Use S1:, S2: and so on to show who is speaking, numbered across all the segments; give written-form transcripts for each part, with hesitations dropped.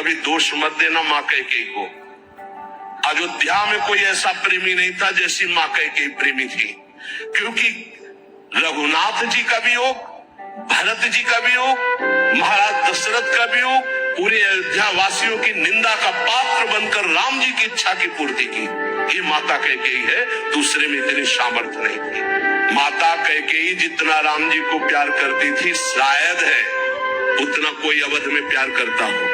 S1: कभी दोष मत देना माँ कैकेयी को। अयोध्या में कोई ऐसा प्रेमी नहीं था जैसी माँ कैकेयी प्रेमी थी, क्योंकि रघुनाथ जी का वियोग, भरत जी का वियोग, महाराज दशरथ का वियोग, पूरे अयोध्या वासियों की निंदा का पात्र बनकर राम जी की इच्छा की पूर्ति की। ये माता कैकेयी है, दूसरे में इतनी सामर्थ्य नहीं थी। माता कैकेयी जितना राम जी को प्यार करती थी, शायद है उतना कोई अवध में प्यार करता हो।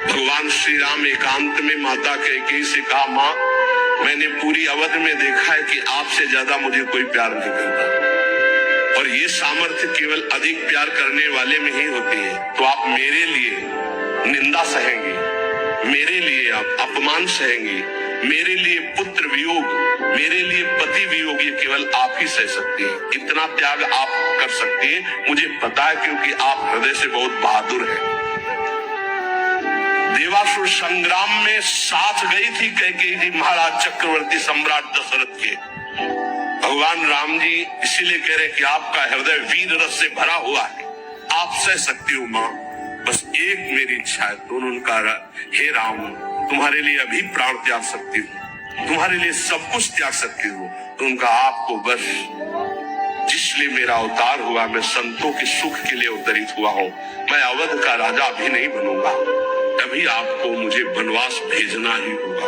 S1: भगवान श्री राम एकांत में माता कैकेयी से कहा, माँ मैंने पूरी अवध में देखा है कि आपसे ज्यादा मुझे कोई प्यार नहीं करता, और ये सामर्थ्य केवल अधिक प्यार करने वाले में ही होती है। तो आप मेरे लिए निंदा सहेंगे, मेरे लिए आप अपमान सहेंगे, मेरे लिए पुत्र वियोग, मेरे लिए पति वियोग, ये केवल आप ही सह सकती हैं। इतना त्याग आप कर सकती हैं, मुझे पता है, क्योंकि आप हृदय से बहुत बहादुर हैं। देवासुर संग्राम में साथ गई थी कैकेयी जी महाराज चक्रवर्ती सम्राट दशरथ के। भगवान राम जी इसीलिए कह रहे कि आपका हृदय वीर रस से भरा हुआ है, आप सह सकती हो माँ, बस एक मेरी इच्छा है। तो उनका, हे राम तुम्हारे लिए अभी प्राण त्याग सकती हूँ, तुम्हारे लिए सब कुछ त्याग सकती हूँ। तो उनका, आपको बस जिसलिए मेरा अवतार हुआ, मैं संतों के सुख के लिए अवतरित हुआ हूँ, मैं अवध का राजा अभी नहीं बनूंगा, अभी आपको मुझे वनवास भेजना ही होगा।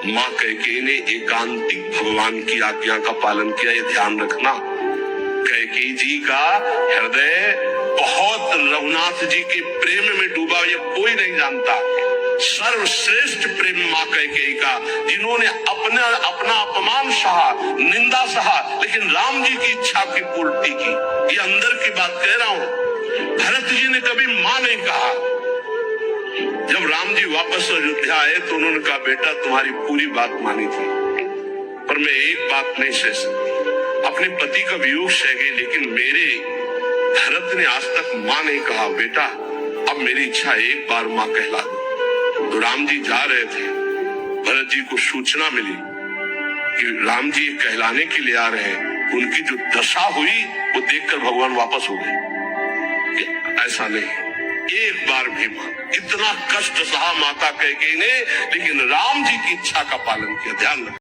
S1: माँ कैकेयी ने एकांतिक भगवान की आज्ञा का पालन किया, ये ध्यान रखना। कैकेयी जी का हृदय बहुत रघुनाथ जी के प्रेम में डूबा, ये कोई नहीं जानता। सर्वश्रेष्ठ प्रेम माँ कैकेयी का, जिन्होंने अपना अपमान सहा, निंदा सहा, लेकिन राम जी की इच्छा की पूर्ति की। ये अंदर की बात कह रहा हूँ। भरत जी ने कभी माँ नहीं कहा। जब राम जी वापस अयोध्या आए तो उन्होंने कहा, बेटा तुम्हारी पूरी बात मानी थी, पर मैं एक बात नहीं सह सकती, अपने पति का वियोग सह गई, लेकिन मेरे भरत ने आज तक माँ नहीं कहा। बेटा अब मेरी इच्छा एक बार माँ कहला दो। तो राम जी जा रहे थे, भरत जी को सूचना मिली कि राम जी कहलाने के लिए आ रहे हैं। उनकी जो दशा हुई वो देखकर भगवान वापस हो गए। ऐसा नहीं, एक बार भी मां, इतना कष्ट सहा माता कैकेयी ने, लेकिन राम जी की इच्छा का पालन किया। ध्यान रखना।